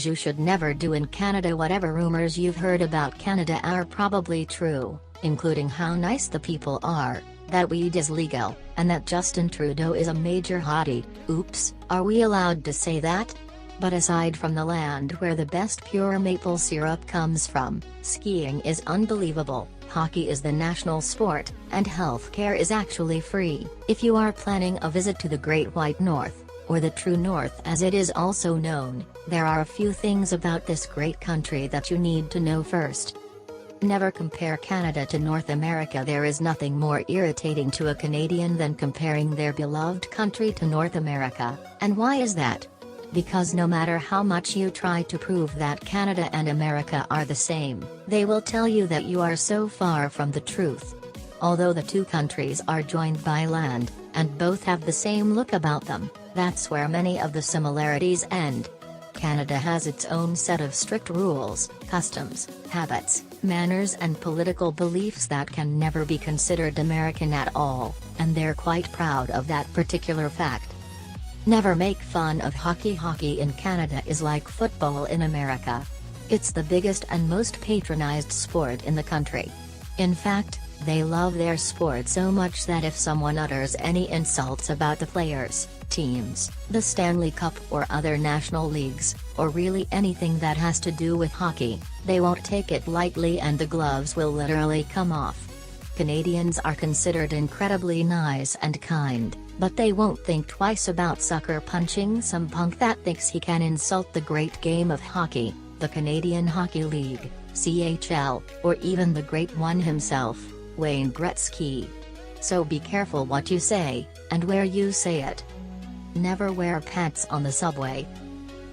you should never do in Canada. Whatever rumors you've heard about Canada are probably true, including how nice the people are, that weed is legal, and that Justin Trudeau is a major hottie. Oops, are we allowed to say that? But aside from the land where the best pure maple syrup comes from, skiing is unbelievable, hockey is the national sport, and healthcare is actually free. If you are planning a visit to the Great White North, or the True North as it is also known, there are a few things about this great country that you need to know first. Never compare Canada to North America. There is nothing more irritating to a Canadian than comparing their beloved country to North America. And why is that? Because no matter how much you try to prove that Canada and America are the same, they will tell you that you are so far from the truth. Although the two countries are joined by land, and both have the same look about them, that's where many of the similarities end. Canada has its own set of strict rules, customs, habits, manners and political beliefs that can never be considered American at all, and they're quite proud of that particular fact. Never make fun of hockey. Hockey in Canada is like football in America. It's the biggest and most patronized sport in the country. In fact, they love their sport so much that if someone utters any insults about the players, teams, the Stanley Cup or other national leagues, or really anything that has to do with hockey, they won't take it lightly and the gloves will literally come off. Canadians are considered incredibly nice and kind, but they won't think twice about sucker punching some punk that thinks he can insult the great game of hockey, the Canadian Hockey League, CHL, or even the great one himself, Wayne Gretzky. So be careful what you say, and where you say it. Never wear pants on the subway.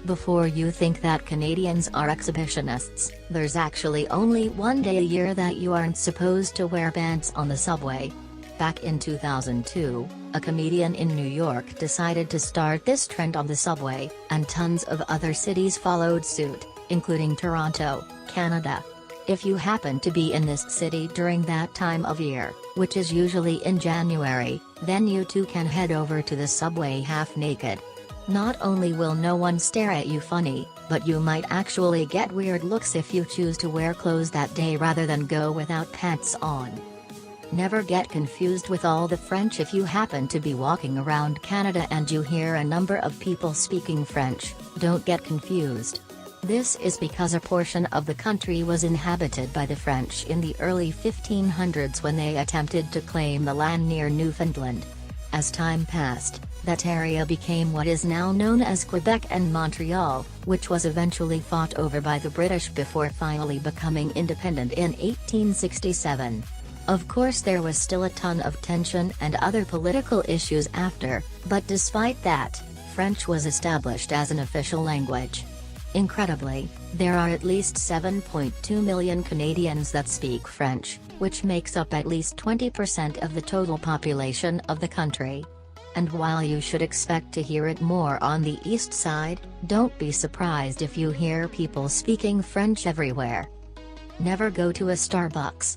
Before you think that Canadians are exhibitionists, there's actually only one day a year that you aren't supposed to wear pants on the subway. Back in 2002, a comedian in New York decided to start this trend on the subway, and tons of other cities followed suit, including Toronto, Canada. If you happen to be in this city during that time of year, which is usually in January, then you too can head over to the subway half naked. Not only will no one stare at you funny, but you might actually get weird looks if you choose to wear clothes that day rather than go without pants on. Never get confused with all the French. If you happen to be walking around Canada and you hear a number of people speaking French, don't get confused. This is because a portion of the country was inhabited by the French in the early 1500s when they attempted to claim the land near Newfoundland. As time passed, that area became what is now known as Quebec and Montreal, which was eventually fought over by the British before finally becoming independent in 1867. Of course, there was still a ton of tension and other political issues after, but despite that, French was established as an official language. Incredibly, there are at least 7.2 million Canadians that speak French, which makes up at least 20% of the total population of the country. And while you should expect to hear it more on the east side, don't be surprised if you hear people speaking French everywhere. Never go to a Starbucks.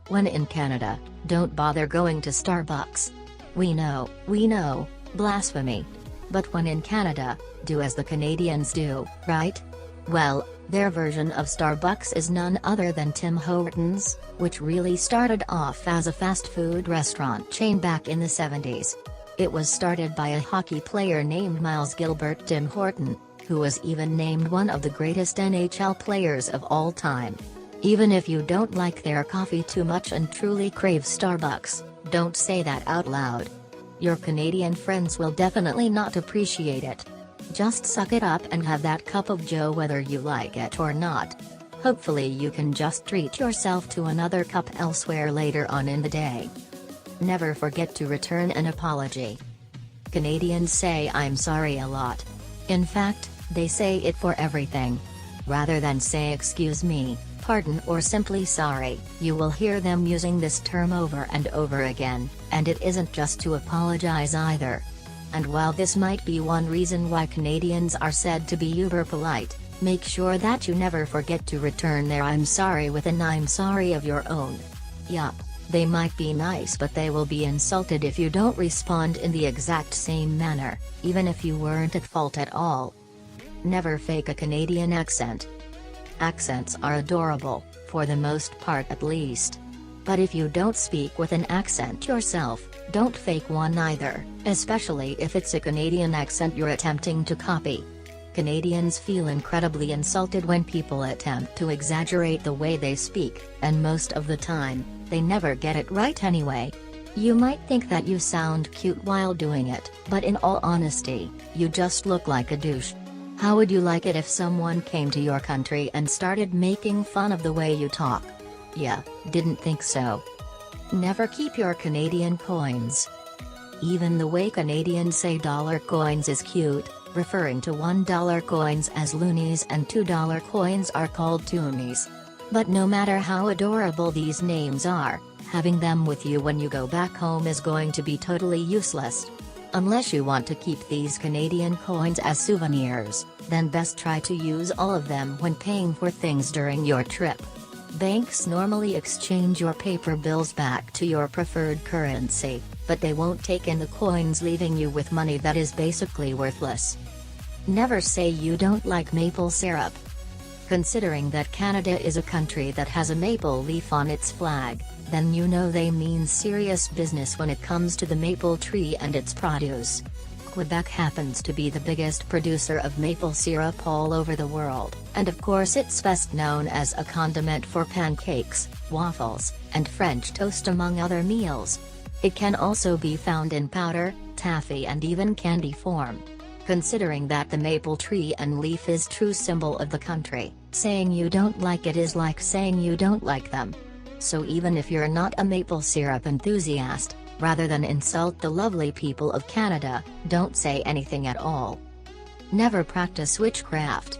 When in Canada, don't bother going to Starbucks. We know, blasphemy. But when in Canada, do as the Canadians do, right? Well, their version of Starbucks is none other than Tim Hortons, which really started off as a fast food restaurant chain back in the 70s. It was started by a hockey player named Miles Gilbert Tim Horton, who was even named one of the greatest NHL players of all time. Even if you don't like their coffee too much and truly crave Starbucks, don't say that out loud. Your Canadian friends will definitely not appreciate it. Just suck it up and have that cup of joe whether you like it or not. Hopefully you can just treat yourself to another cup elsewhere later on in the day. Never forget to return an apology. Canadians say "I'm sorry" a lot. In fact, they say it for everything. Rather than say "excuse me," "pardon" or simply "sorry," you will hear them using this term over and over again, and it isn't just to apologize either. And while this might be one reason why Canadians are said to be uber polite, make sure that you never forget to return their "I'm sorry" with an "I'm sorry" of your own. Yup, they might be nice, but they will be insulted if you don't respond in the exact same manner, even if you weren't at fault at all. Never fake a Canadian accent. Accents are adorable, for the most part at least. But if you don't speak with an accent yourself, don't fake one either, especially if it's a Canadian accent you're attempting to copy. Canadians feel incredibly insulted when people attempt to exaggerate the way they speak, and most of the time, they never get it right anyway. You might think that you sound cute while doing it, but in all honesty, you just look like a douche. How would you like it if someone came to your country and started making fun of the way you talk? Yeah, didn't think so. Never keep your Canadian coins. Even the way Canadians say dollar coins is cute, referring to $1 coins as loonies and $2 coins are called toonies. But no matter how adorable these names are, having them with you when you go back home is going to be totally useless. Unless you want to keep these Canadian coins as souvenirs, then best try to use all of them when paying for things during your trip. Banks normally exchange your paper bills back to your preferred currency, but they won't take in the coins, leaving you with money that is basically worthless. Never say you don't like maple syrup. Considering that Canada is a country that has a maple leaf on its flag, then you know they mean serious business when it comes to the maple tree and its produce. Quebec happens to be the biggest producer of maple syrup all over the world, and of course it's best known as a condiment for pancakes, waffles, and French toast among other meals. It can also be found in powder, taffy and even candy form. Considering that the maple tree and leaf is true symbol of the country, saying you don't like it is like saying you don't like them. So even if you're not a maple syrup enthusiast, rather than insult the lovely people of Canada, don't say anything at all. Never practice witchcraft.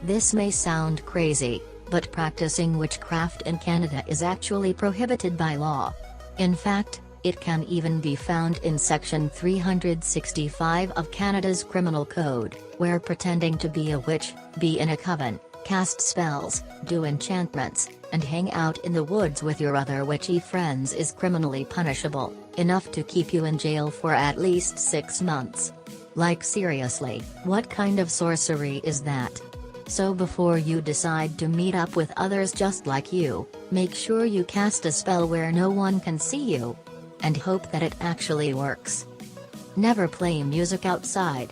This may sound crazy, but practicing witchcraft in Canada is actually prohibited by law. In fact, it can even be found in Section 365 of Canada's Criminal Code, where pretending to be a witch, be in a coven, cast spells, do enchantments, and hang out in the woods with your other witchy friends is criminally punishable, enough to keep you in jail for at least 6 months. Like seriously, what kind of sorcery is that? So before you decide to meet up with others just like you, make sure you cast a spell where no one can see you. And hope that it actually works. Never play music outside.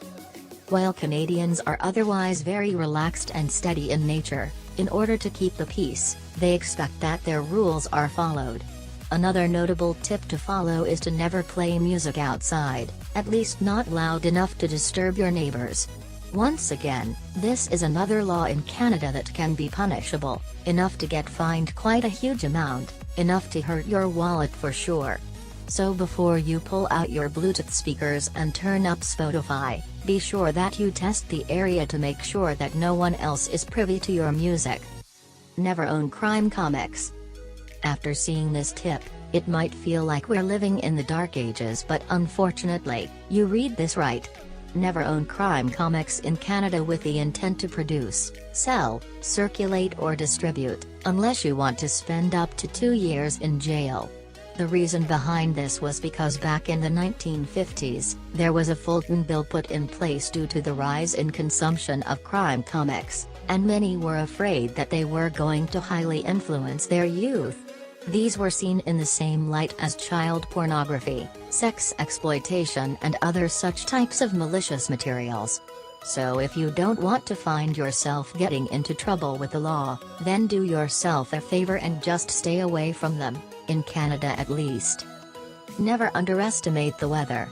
While Canadians are otherwise very relaxed and steady in nature, in order to keep the peace, they expect that their rules are followed. Another notable tip to follow is to never play music outside, at least not loud enough to disturb your neighbors. Once again, this is another law in Canada that can be punishable, enough to get fined quite a huge amount, enough to hurt your wallet for sure. So before you pull out your Bluetooth speakers and turn up Spotify, be sure that you test the area to make sure that no one else is privy to your music. Never own crime comics. After seeing this tip, it might feel like we're living in the dark ages, but unfortunately, you read this right. Never own crime comics in Canada with the intent to produce, sell, circulate or distribute, unless you want to spend up to 2 years in jail. The reason behind this was because back in the 1950s, there was a Fulton bill put in place due to the rise in consumption of crime comics, and many were afraid that they were going to highly influence their youth. These were seen in the same light as child pornography, sex exploitation and other such types of malicious materials. So if you don't want to find yourself getting into trouble with the law, then do yourself a favor and just stay away from them, in Canada at least. Never underestimate the weather.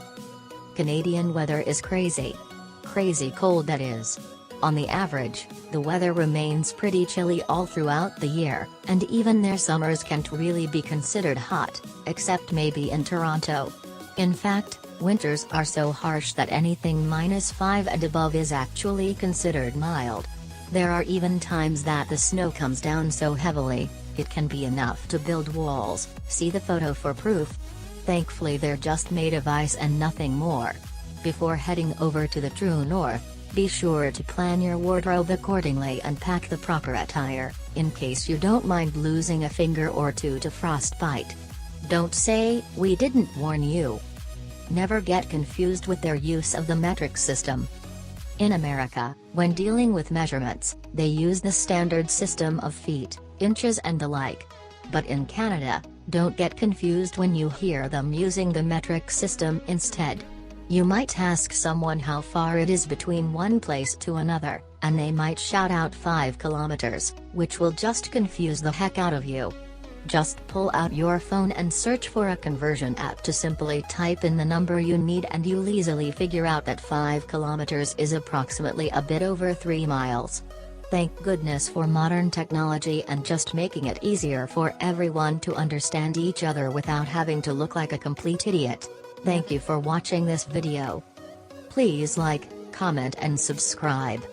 Canadian weather is crazy. Crazy cold that is. On the average, the weather remains pretty chilly all throughout the year, and even their summers can't really be considered hot, except maybe in Toronto. In fact, winters are so harsh that anything -5 and above is actually considered mild. There are even times that the snow comes down so heavily, it can be enough to build walls. See the photo for proof. Thankfully they're just made of ice and nothing more. Before heading over to the true north, be sure to plan your wardrobe accordingly and pack the proper attire, in case you don't mind losing a finger or two to frostbite. Don't say, "We didn't warn you." Never get confused with their use of the metric system. In America, when dealing with measurements, they use the standard system of feet, inches and the like. But in Canada, don't get confused when you hear them using the metric system instead. You might ask someone how far it is between one place to another, and they might shout out 5 kilometers, which will just confuse the heck out of you. Just pull out your phone and search for a conversion app to simply type in the number you need, and you'll easily figure out that 5 kilometers is approximately a bit over 3 miles. Thank goodness for modern technology and just making it easier for everyone to understand each other without having to look like a complete idiot. Thank you for watching this video. Please like, comment and subscribe.